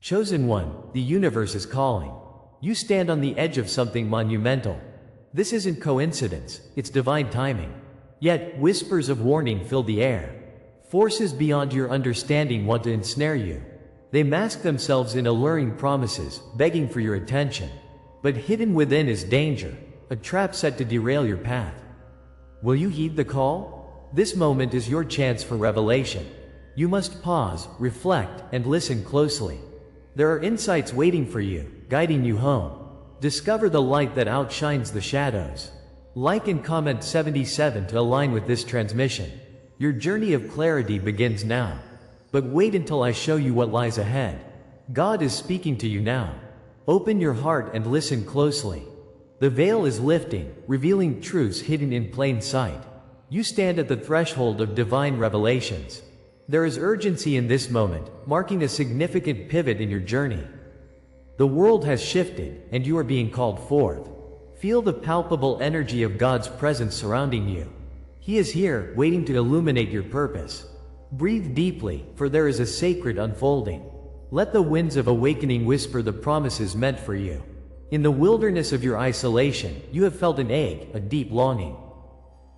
Chosen one, the universe is calling. You stand on the edge of something monumental. This isn't coincidence, it's divine timing. Yet, whispers of warning fill the air. Forces beyond your understanding want to ensnare you. They mask themselves in alluring promises, begging for your attention. But hidden within is danger, a trap set to derail your path. Will you heed the call? This moment is your chance for revelation. You must pause, reflect, and listen closely. There are insights waiting for you, guiding you home. Discover the light that outshines the shadows. Like and comment 77 to align with this transmission. Your journey of clarity begins now. But wait until I show you what lies ahead. God is speaking to you now. Open your heart and listen closely. The veil is lifting, revealing truths hidden in plain sight. You stand at the threshold of divine revelations. There is urgency in this moment, marking a significant pivot in your journey. The world has shifted, and you are being called forth. Feel the palpable energy of God's presence surrounding you. He is here, waiting to illuminate your purpose. Breathe deeply, for there is a sacred unfolding. Let the winds of awakening whisper the promises meant for you. In the wilderness of your isolation, you have felt an ache, a deep longing.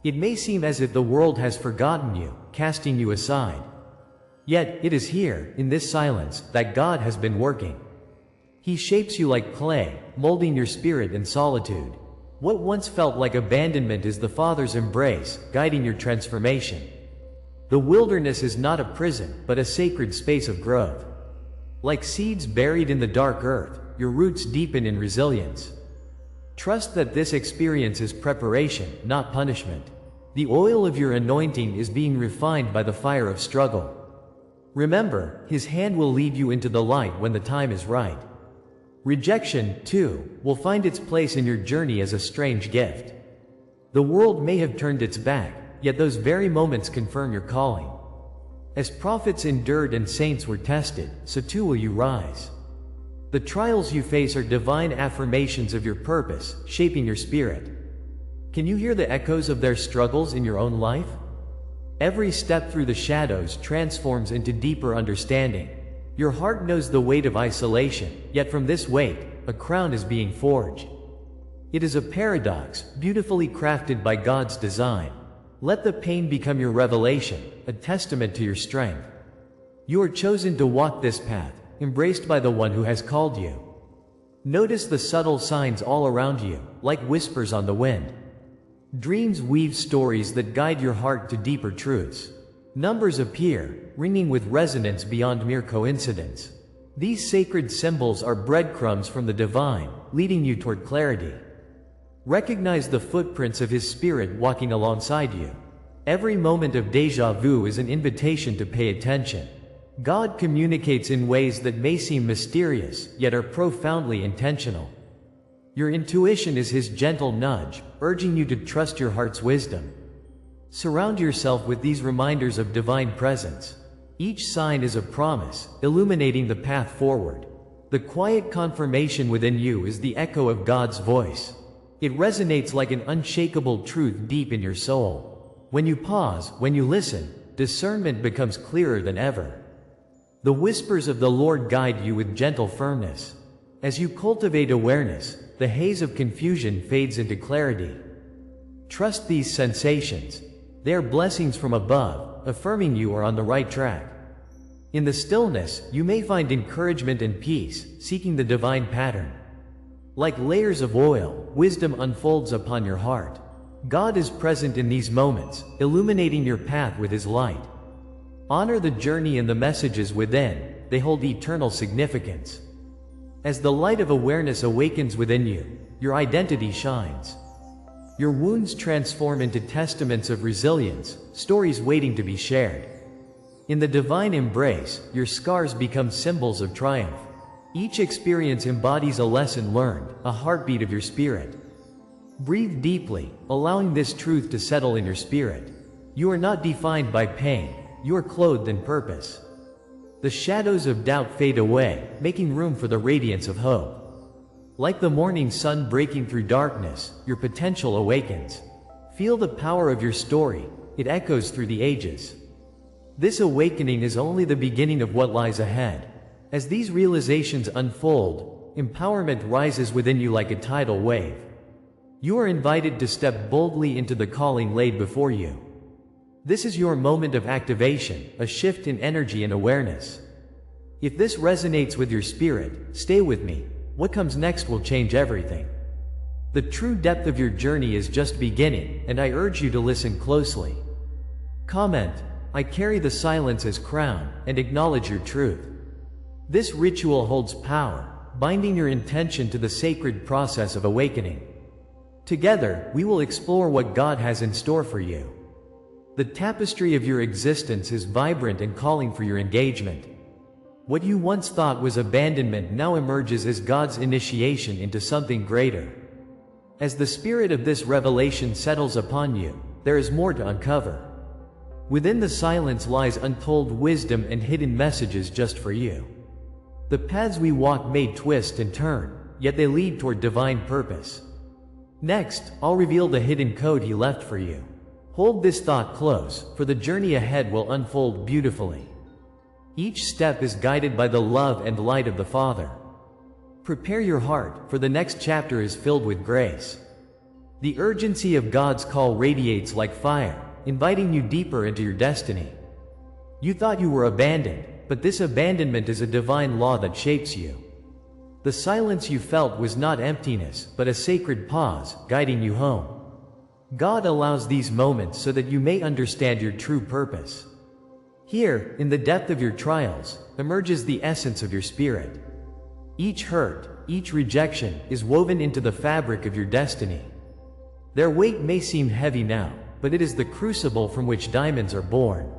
It may seem as if the world has forgotten you, casting you aside. Yet, it is here, in this silence, that God has been working. He shapes you like clay, molding your spirit in solitude. What once felt like abandonment is the Father's embrace, guiding your transformation. The wilderness is not a prison, but a sacred space of growth. Like seeds buried in the dark earth, your roots deepen in resilience. Trust that this experience is preparation, not punishment. The oil of your anointing is being refined by the fire of struggle. Remember, His hand will lead you into the light when the time is right. Rejection, too, will find its place in your journey as a strange gift. The world may have turned its back, yet those very moments confirm your calling. As prophets endured and saints were tested, so too will you rise. The trials you face are divine affirmations of your purpose, shaping your spirit. Can you hear the echoes of their struggles in your own life? Every step through the shadows transforms into deeper understanding. Your heart knows the weight of isolation, yet from this weight, a crown is being forged. It is a paradox, beautifully crafted by God's design. Let the pain become your revelation, a testament to your strength. You are chosen to walk this path, embraced by the one who has called you. Notice the subtle signs all around you, like whispers on the wind. Dreams weave stories that guide your heart to deeper truths. Numbers appear, ringing with resonance beyond mere coincidence. These sacred symbols are breadcrumbs from the divine, leading you toward clarity. Recognize the footprints of His Spirit walking alongside you. Every moment of déjà vu is an invitation to pay attention. God communicates in ways that may seem mysterious, yet are profoundly intentional. Your intuition is His gentle nudge, urging you to trust your heart's wisdom. Surround yourself with these reminders of divine presence. Each sign is a promise, illuminating the path forward. The quiet confirmation within you is the echo of God's voice. It resonates like an unshakable truth deep in your soul. When you pause, when you listen, discernment becomes clearer than ever. The whispers of the Lord guide you with gentle firmness. As you cultivate awareness, the haze of confusion fades into clarity. Trust these sensations. They are blessings from above, affirming you are on the right track. In the stillness, you may find encouragement and peace, seeking the divine pattern. Like layers of oil, wisdom unfolds upon your heart. God is present in these moments, illuminating your path with His light. Honor the journey and the messages within, they hold eternal significance. As the light of awareness awakens within you, your identity shines. Your wounds transform into testaments of resilience, stories waiting to be shared. In the divine embrace, your scars become symbols of triumph. Each experience embodies a lesson learned, a heartbeat of your spirit. Breathe deeply, allowing this truth to settle in your spirit. You are not defined by pain, you are clothed in purpose. The shadows of doubt fade away, making room for the radiance of hope. Like the morning sun breaking through darkness, your potential awakens. Feel the power of your story, it echoes through the ages. This awakening is only the beginning of what lies ahead. As these realizations unfold, empowerment rises within you like a tidal wave. You are invited to step boldly into the calling laid before you. This is your moment of activation, a shift in energy and awareness. If this resonates with your spirit, stay with me. What comes next will change everything. The true depth of your journey is just beginning, and I urge you to listen closely. Comment, I carry the silence as crown, and acknowledge your truth. This ritual holds power, binding your intention to the sacred process of awakening. Together, we will explore what God has in store for you. The tapestry of your existence is vibrant and calling for your engagement. What you once thought was abandonment now emerges as God's initiation into something greater. As the spirit of this revelation settles upon you, there is more to uncover. Within the silence lies untold wisdom and hidden messages just for you. The paths we walk may twist and turn, yet they lead toward divine purpose. Next, I'll reveal the hidden code He left for you. Hold this thought close, for the journey ahead will unfold beautifully. Each step is guided by the love and light of the Father. Prepare your heart, for the next chapter is filled with grace. The urgency of God's call radiates like fire, inviting you deeper into your destiny. You thought you were abandoned, but this abandonment is a divine law that shapes you. The silence you felt was not emptiness, but a sacred pause, guiding you home. God allows these moments so that you may understand your true purpose. Here, in the depth of your trials, emerges the essence of your spirit. Each hurt, each rejection, is woven into the fabric of your destiny. Their weight may seem heavy now, but it is the crucible from which diamonds are born.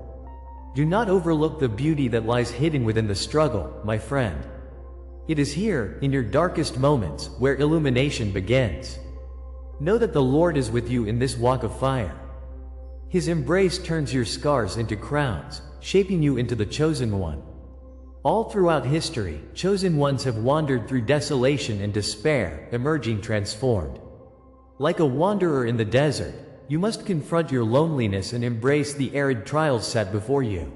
Do not overlook the beauty that lies hidden within the struggle, my friend. It is here, in your darkest moments, where illumination begins. Know that the Lord is with you in this walk of fire. His embrace turns your scars into crowns, shaping you into the chosen one. All throughout history, chosen ones have wandered through desolation and despair, emerging transformed. Like a wanderer in the desert, you must confront your loneliness and embrace the arid trials set before you.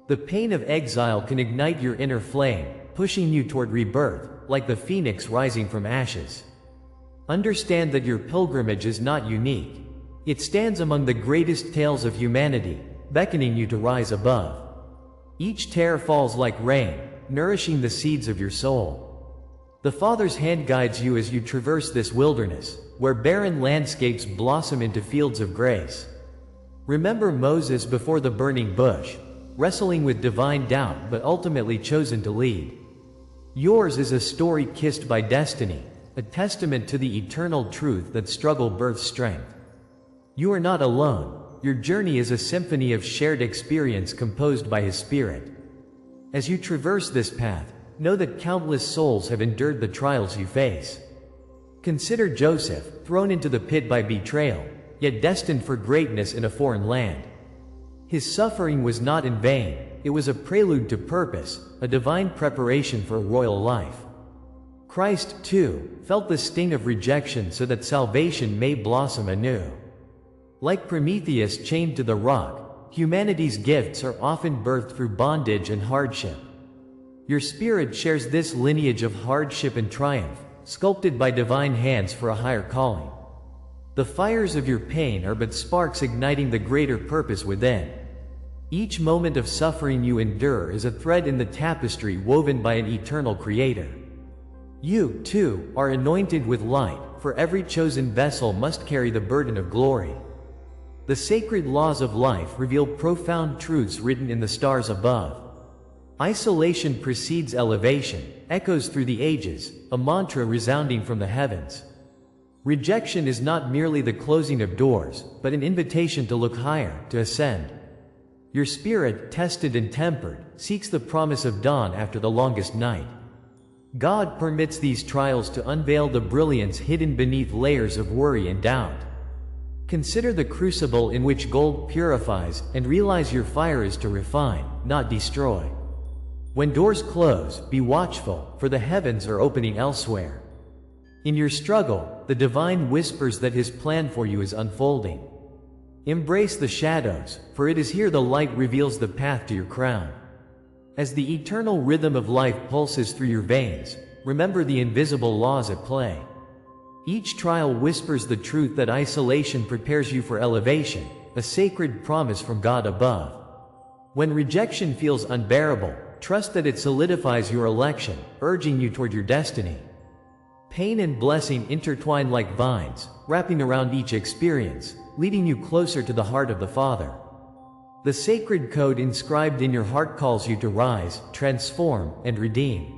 The pain of exile can ignite your inner flame, pushing you toward rebirth, like the phoenix rising from ashes. Understand that your pilgrimage is not unique. It stands among the greatest tales of humanity, beckoning you to rise above. Each tear falls like rain, nourishing the seeds of your soul. The Father's hand guides you as you traverse this wilderness, where barren landscapes blossom into fields of grace. Remember Moses before the burning bush, wrestling with divine doubt but ultimately chosen to lead. Yours is a story kissed by destiny, a testament to the eternal truth that struggle births strength. You are not alone. Your journey is a symphony of shared experience composed by His Spirit. As you traverse this path, know that countless souls have endured the trials you face. Consider Joseph, thrown into the pit by betrayal, yet destined for greatness in a foreign land. His suffering was not in vain, it was a prelude to purpose, a divine preparation for a royal life. Christ, too, felt the sting of rejection so that salvation may blossom anew. Like Prometheus chained to the rock, humanity's gifts are often birthed through bondage and hardship. Your spirit shares this lineage of hardship and triumph, sculpted by divine hands for a higher calling. The fires of your pain are but sparks igniting the greater purpose within. Each moment of suffering you endure is a thread in the tapestry woven by an eternal Creator. You, too, are anointed with light, for every chosen vessel must carry the burden of glory. The sacred laws of life reveal profound truths written in the stars above. Isolation precedes elevation, echoes through the ages, a mantra resounding from the heavens. Rejection is not merely the closing of doors, but an invitation to look higher, to ascend. Your spirit, tested and tempered, seeks the promise of dawn after the longest night. God permits these trials to unveil the brilliance hidden beneath layers of worry and doubt. Consider the crucible in which gold purifies, and realize your fire is to refine, not destroy. When doors close, be watchful, for the heavens are opening elsewhere. In your struggle, the divine whispers that His plan for you is unfolding. Embrace the shadows, for it is here the light reveals the path to your crown. As the eternal rhythm of life pulses through your veins, remember the invisible laws at play. Each trial whispers the truth that isolation prepares you for elevation, a sacred promise from God above. When rejection feels unbearable, trust that it solidifies your election, urging you toward your destiny. Pain and blessing intertwine like vines, wrapping around each experience, leading you closer to the heart of the Father. The sacred code inscribed in your heart calls you to rise, transform, and redeem.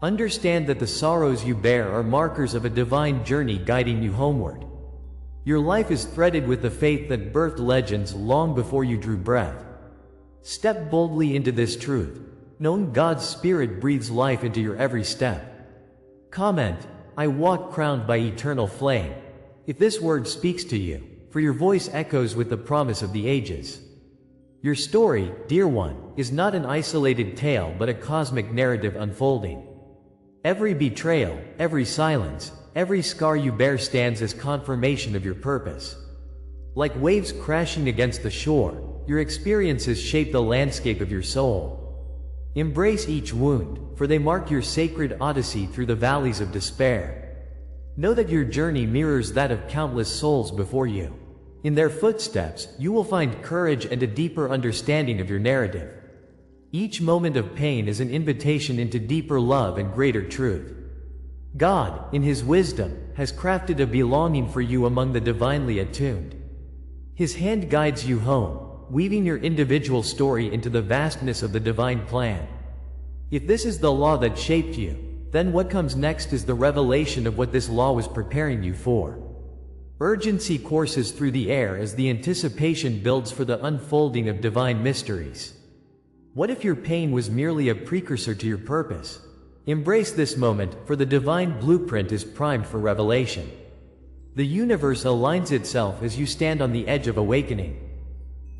Understand that the sorrows you bear are markers of a divine journey guiding you homeward. Your life is threaded with the faith that birthed legends long before you drew breath. Step boldly into this truth, knowing God's Spirit breathes life into your every step. Comment, I walk crowned by eternal flame, if this word speaks to you, for your voice echoes with the promise of the ages. Your story, dear one, is not an isolated tale but a cosmic narrative unfolding. Every betrayal, every silence, every scar you bear stands as confirmation of your purpose. Like waves crashing against the shore, your experiences shape the landscape of your soul. Embrace each wound, for they mark your sacred odyssey through the valleys of despair. Know that your journey mirrors that of countless souls before you. In their footsteps, you will find courage and a deeper understanding of your narrative. Each moment of pain is an invitation into deeper love and greater truth. God, in His wisdom, has crafted a belonging for you among the divinely attuned. His hand guides you home, weaving your individual story into the vastness of the divine plan. If this is the law that shaped you, then what comes next is the revelation of what this law was preparing you for. Urgency courses through the air as the anticipation builds for the unfolding of divine mysteries. What if your pain was merely a precursor to your purpose? Embrace this moment, for the divine blueprint is primed for revelation. The universe aligns itself as you stand on the edge of awakening.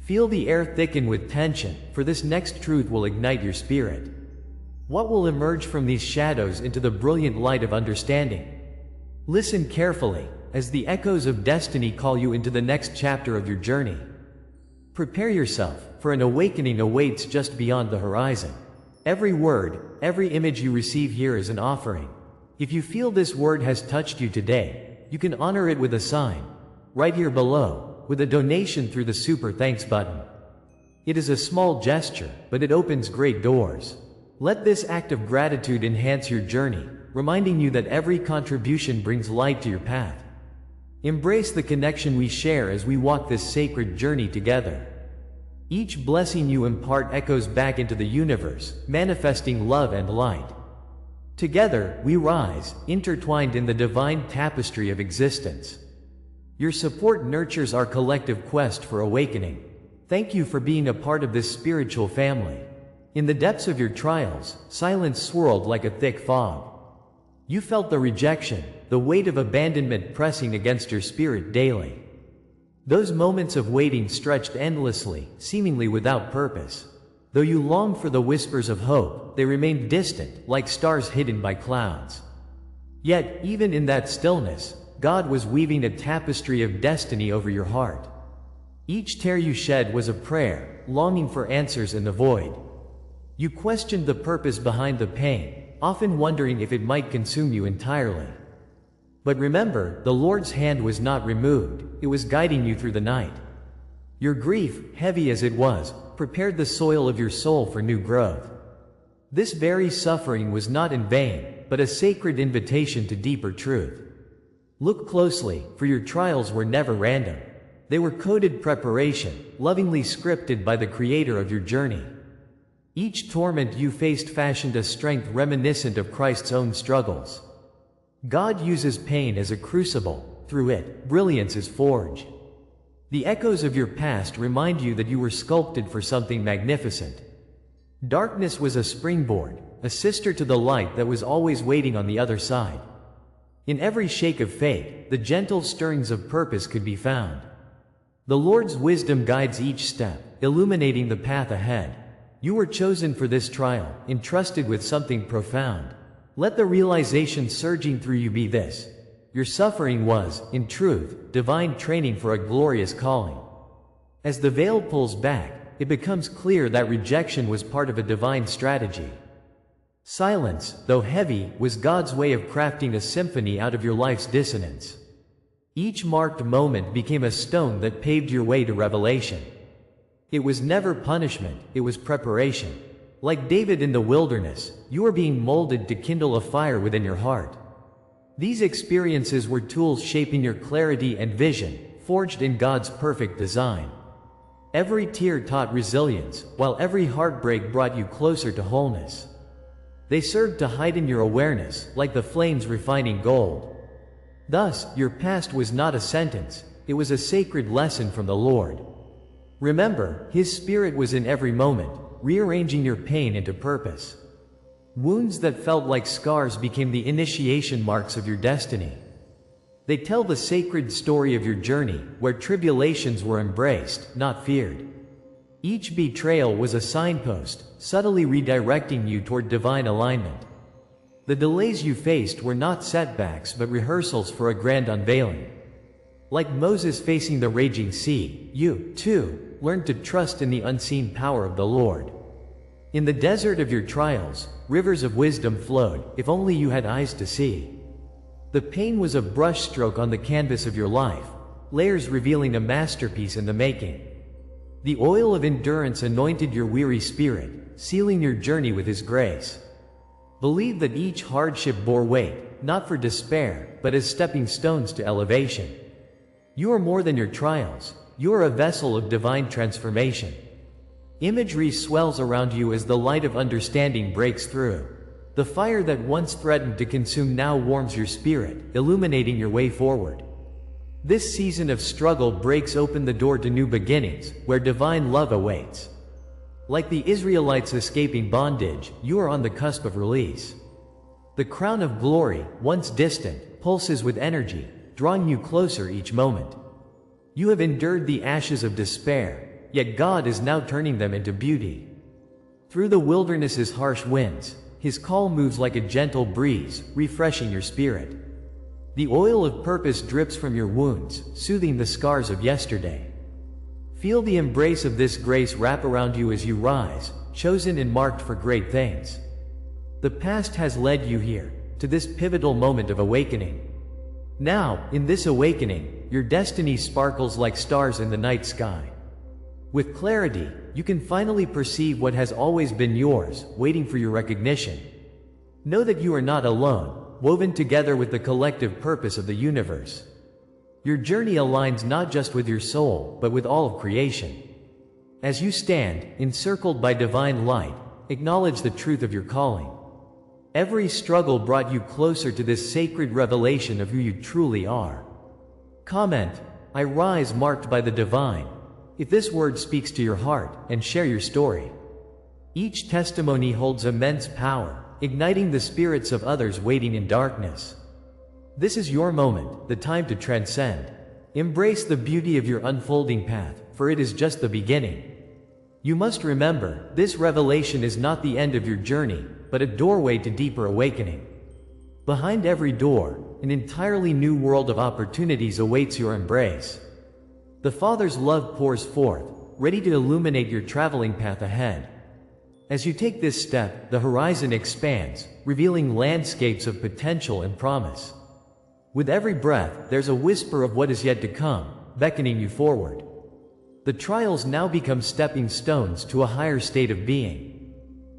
Feel the air thicken with tension, for this next truth will ignite your spirit. What will emerge from these shadows into the brilliant light of understanding? Listen carefully, as the echoes of destiny call you into the next chapter of your journey. Prepare yourself, for an awakening awaits just beyond the horizon. Every word, every image you receive here is an offering. If you feel this word has touched you today, you can honor it with a sign, right here below, with a donation through the Super Thanks button. It is a small gesture, but it opens great doors. Let this act of gratitude enhance your journey, reminding you that every contribution brings light to your path. Embrace the connection we share as we walk this sacred journey together. Each blessing you impart echoes back into the universe, manifesting love and light. Together, we rise, intertwined in the divine tapestry of existence. Your support nurtures our collective quest for awakening. Thank you for being a part of this spiritual family. In the depths of your trials, silence swirled like a thick fog. You felt the rejection, the weight of abandonment pressing against your spirit daily. Those moments of waiting stretched endlessly, seemingly without purpose. Though you longed for the whispers of hope, they remained distant, like stars hidden by clouds. Yet, even in that stillness, God was weaving a tapestry of destiny over your heart. Each tear you shed was a prayer, longing for answers in the void. You questioned the purpose behind the pain, often wondering if it might consume you entirely. But remember, the Lord's hand was not removed, it was guiding you through the night. Your grief, heavy as it was, prepared the soil of your soul for new growth. This very suffering was not in vain, but a sacred invitation to deeper truth. Look closely, for your trials were never random. They were coded preparation, lovingly scripted by the Creator of your journey. Each torment you faced fashioned a strength reminiscent of Christ's own struggles. God uses pain as a crucible. Through it, brilliance is forged. The echoes of your past remind you that you were sculpted for something magnificent. Darkness was a springboard, a sister to the light that was always waiting on the other side. In every shake of fate, the gentle stirrings of purpose could be found. The Lord's wisdom guides each step, illuminating the path ahead. You were chosen for this trial, entrusted with something profound. Let the realization surging through you be this: your suffering was, in truth, divine training for a glorious calling. As the veil pulls back, it becomes clear that rejection was part of a divine strategy. Silence, though heavy, was God's way of crafting a symphony out of your life's dissonance. Each marked moment became a stone that paved your way to revelation. It was never punishment, it was preparation. Like David in the wilderness, you are being molded to kindle a fire within your heart. These experiences were tools shaping your clarity and vision, forged in God's perfect design. Every tear taught resilience, while every heartbreak brought you closer to wholeness. They served to heighten your awareness, like the flames refining gold. Thus, your past was not a sentence, it was a sacred lesson from the Lord. Remember, His Spirit was in every moment, rearranging your pain into purpose. Wounds that felt like scars became the initiation marks of your destiny. They tell the sacred story of your journey, where tribulations were embraced, not feared. Each betrayal was a signpost, subtly redirecting you toward divine alignment. The delays you faced were not setbacks but rehearsals for a grand unveiling. Like Moses facing the raging sea, you, too, learned to trust in the unseen power of the Lord. In the desert of your trials, rivers of wisdom flowed, if only you had eyes to see. The pain was a brushstroke on the canvas of your life, layers revealing a masterpiece in the making. The oil of endurance anointed your weary spirit, sealing your journey with His grace. Believe that each hardship bore weight, not for despair, but as stepping stones to elevation. You are more than your trials, you are a vessel of divine transformation. Imagery swells around you as the light of understanding breaks through. The fire that once threatened to consume now warms your spirit, illuminating your way forward. This season of struggle breaks open the door to new beginnings, where divine love awaits. Like the Israelites escaping bondage, you are on the cusp of release. The crown of glory, once distant, pulses with energy, drawing you closer each moment. You have endured the ashes of despair, yet God is now turning them into beauty. Through the wilderness's harsh winds, His call moves like a gentle breeze, refreshing your spirit. The oil of purpose drips from your wounds, soothing the scars of yesterday. Feel the embrace of this grace wrap around you as you rise, chosen and marked for great things. The past has led you here, to this pivotal moment of awakening. Now, in this awakening, your destiny sparkles like stars in the night sky. With clarity, you can finally perceive what has always been yours, waiting for your recognition. Know that you are not alone, woven together with the collective purpose of the universe. Your journey aligns not just with your soul, but with all of creation. As you stand, encircled by divine light, acknowledge the truth of your calling. Every struggle brought you closer to this sacred revelation of who you truly are. Comment, "I rise marked by the divine," if this word speaks to your heart, and share your story. Each testimony holds immense power, igniting the spirits of others waiting in darkness. This is your moment, the time to transcend. Embrace the beauty of your unfolding path, for it is just the beginning. You must remember, this revelation is not the end of your journey, but a doorway to deeper awakening. Behind every door, an entirely new world of opportunities awaits your embrace. The Father's love pours forth, ready to illuminate your traveling path ahead. As you take this step, the horizon expands, revealing landscapes of potential and promise. With every breath, there's a whisper of what is yet to come, beckoning you forward. The trials now become stepping stones to a higher state of being.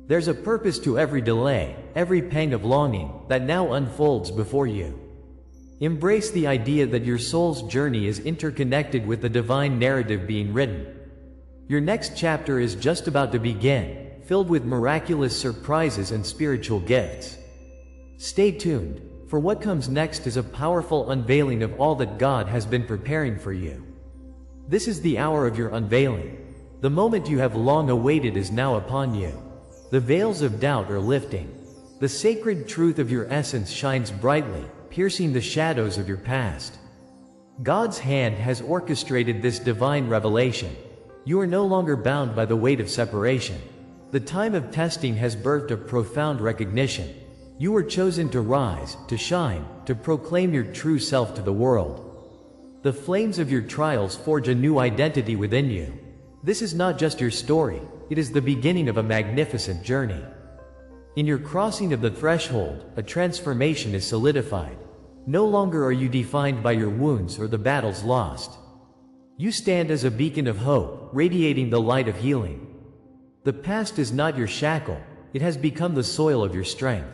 There's a purpose to every delay, every pang of longing, that now unfolds before you. Embrace the idea that your soul's journey is interconnected with the divine narrative being written. Your next chapter is just about to begin, filled with miraculous surprises and spiritual gifts. Stay tuned, for what comes next is a powerful unveiling of all that God has been preparing for you. This is the hour of your unveiling. The moment you have long awaited is now upon you. The veils of doubt are lifting. The sacred truth of your essence shines brightly, piercing the shadows of your past. God's hand has orchestrated this divine revelation. You are no longer bound by the weight of separation. The time of testing has birthed a profound recognition. You were chosen to rise, to shine, to proclaim your true self to the world. The flames of your trials forge a new identity within you. This is not just your story, it is the beginning of a magnificent journey. In your crossing of the threshold, a transformation is solidified. No longer are you defined by your wounds or the battles lost. You stand as a beacon of hope, radiating the light of healing. The past is not your shackle, it has become the soil of your strength.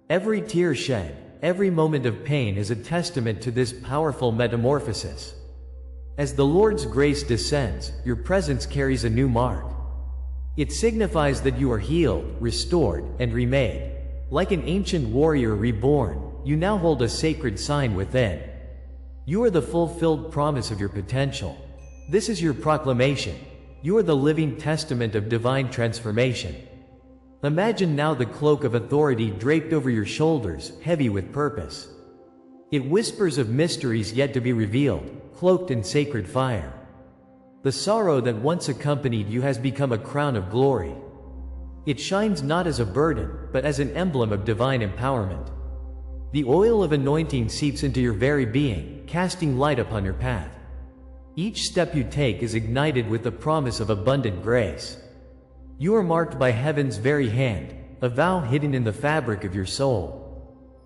Every tear shed, every moment of pain is a testament to this powerful metamorphosis. As the Lord's grace descends, your presence carries a new mark. It signifies that you are healed, restored, and remade. Like an ancient warrior reborn, you now hold a sacred sign within. You are the fulfilled promise of your potential. This is your proclamation. You are the living testament of divine transformation. Imagine now the cloak of authority draped over your shoulders, heavy with purpose. It whispers of mysteries yet to be revealed, cloaked in sacred fire. The sorrow that once accompanied you has become a crown of glory. It shines not as a burden, but as an emblem of divine empowerment. The oil of anointing seeps into your very being, casting light upon your path. Each step you take is ignited with the promise of abundant grace. You are marked by heaven's very hand, a vow hidden in the fabric of your soul.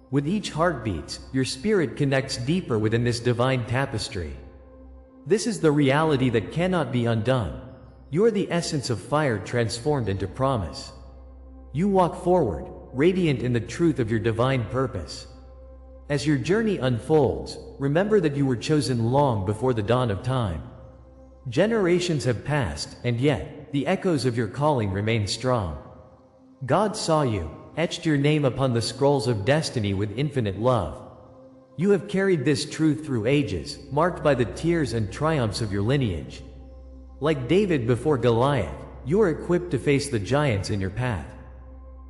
With each heartbeat, your spirit connects deeper within this divine tapestry. This is the reality that cannot be undone. You are the essence of fire transformed into promise. You walk forward, radiant in the truth of your divine purpose. As your journey unfolds, remember that you were chosen long before the dawn of time. Generations have passed, and yet, the echoes of your calling remain strong. God saw you, etched your name upon the scrolls of destiny with infinite love. You have carried this truth through ages, marked by the tears and triumphs of your lineage. Like David before Goliath, you are equipped to face the giants in your path.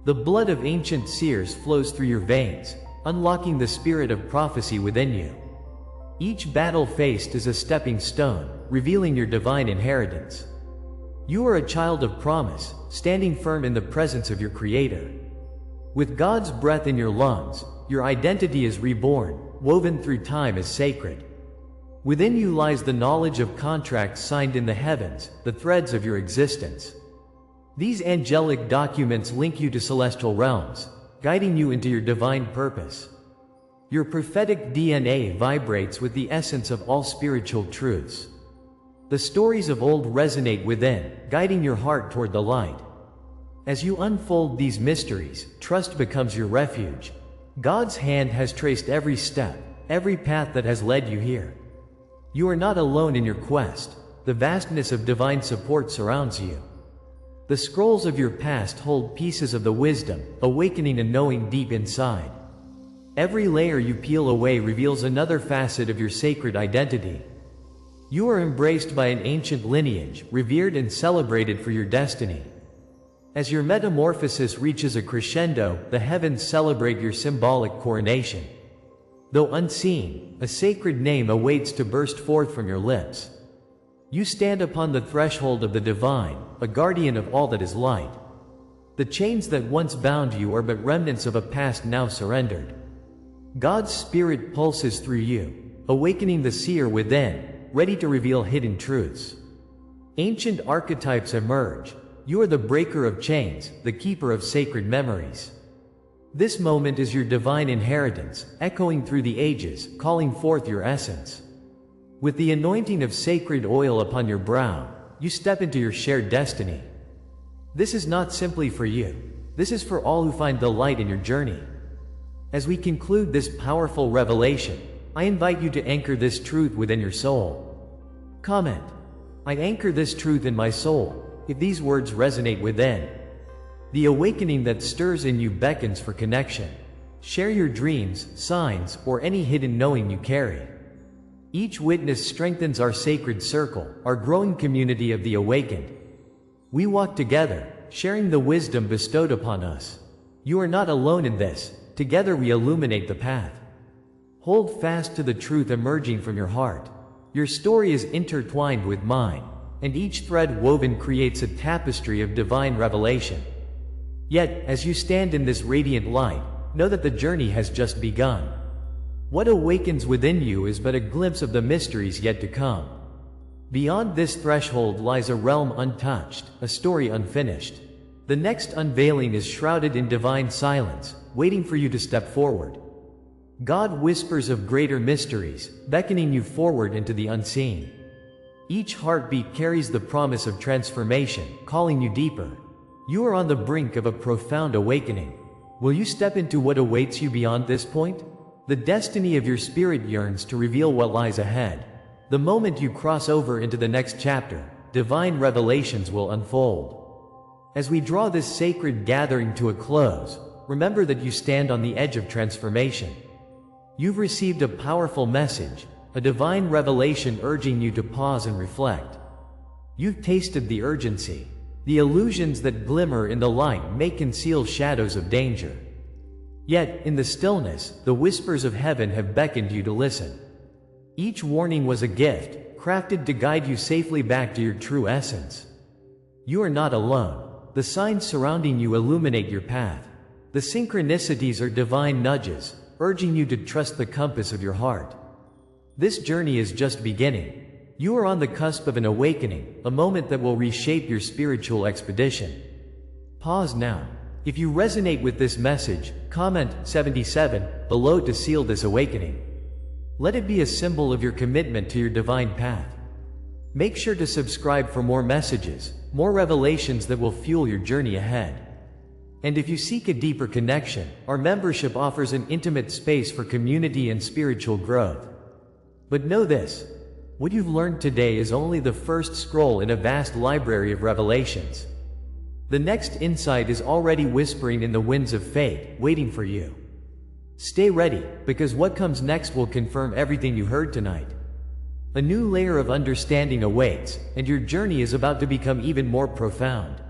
The blood of ancient seers flows through your veins, unlocking the spirit of prophecy within you. Each battle faced is a stepping stone, revealing your divine inheritance. You are a child of promise, standing firm in the presence of your Creator. With God's breath in your lungs, your identity is reborn, woven through time as sacred. Within you lies the knowledge of contracts signed in the heavens, the threads of your existence. These angelic documents link you to celestial realms, guiding you into your divine purpose. Your prophetic DNA vibrates with the essence of all spiritual truths. The stories of old resonate within, guiding your heart toward the light. As you unfold these mysteries, trust becomes your refuge. God's hand has traced every step, every path that has led you here. You are not alone in your quest. The vastness of divine support surrounds you. The scrolls of your past hold pieces of the wisdom, awakening a knowing deep inside. Every layer you peel away reveals another facet of your sacred identity. You are embraced by an ancient lineage, revered and celebrated for your destiny. As your metamorphosis reaches a crescendo, the heavens celebrate your symbolic coronation. Though unseen, a sacred name awaits to burst forth from your lips. You stand upon the threshold of the divine, a guardian of all that is light. The chains that once bound you are but remnants of a past now surrendered. God's Spirit pulses through you, awakening the seer within, ready to reveal hidden truths. Ancient archetypes emerge. You are the breaker of chains, the keeper of sacred memories. This moment is your divine inheritance, echoing through the ages, calling forth your essence. With the anointing of sacred oil upon your brow, you step into your shared destiny. This is not simply for you. This is for all who find the light in your journey. As we conclude this powerful revelation, I invite you to anchor this truth within your soul. Comment: I anchor this truth in my soul, if these words resonate within. The awakening that stirs in you beckons for connection. Share your dreams, signs, or any hidden knowing you carry. Each witness strengthens our sacred circle, our growing community of the awakened. We walk together, sharing the wisdom bestowed upon us. You are not alone in this. Together we illuminate the path. Hold fast to the truth emerging from your heart. Your story is intertwined with mine, and each thread woven creates a tapestry of divine revelation. Yet, as you stand in this radiant light, know that the journey has just begun. What awakens within you is but a glimpse of the mysteries yet to come. Beyond this threshold lies a realm untouched, a story unfinished. The next unveiling is shrouded in divine silence, waiting for you to step forward. God whispers of greater mysteries, beckoning you forward into the unseen. Each heartbeat carries the promise of transformation, calling you deeper. You are on the brink of a profound awakening. Will you step into what awaits you beyond this point? The destiny of your spirit yearns to reveal what lies ahead. The moment you cross over into the next chapter, divine revelations will unfold. As we draw this sacred gathering to a close, remember that you stand on the edge of transformation. You've received a powerful message, a divine revelation urging you to pause and reflect. You've tasted the urgency. The illusions that glimmer in the light may conceal shadows of danger. Yet, in the stillness, the whispers of heaven have beckoned you to listen. Each warning was a gift, crafted to guide you safely back to your true essence. You are not alone. The signs surrounding you illuminate your path. The synchronicities are divine nudges, urging you to trust the compass of your heart. This journey is just beginning. You are on the cusp of an awakening, a moment that will reshape your spiritual expedition. Pause now. If you resonate with this message, comment 77 below to seal this awakening. Let it be a symbol of your commitment to your divine path. Make sure to subscribe for more messages, more revelations that will fuel your journey ahead. And if you seek a deeper connection, our membership offers an intimate space for community and spiritual growth. But know this. What you've learned today is only the first scroll in a vast library of revelations. The next insight is already whispering in the winds of fate, waiting for you. Stay ready, because what comes next will confirm everything you heard tonight. A new layer of understanding awaits, and your journey is about to become even more profound.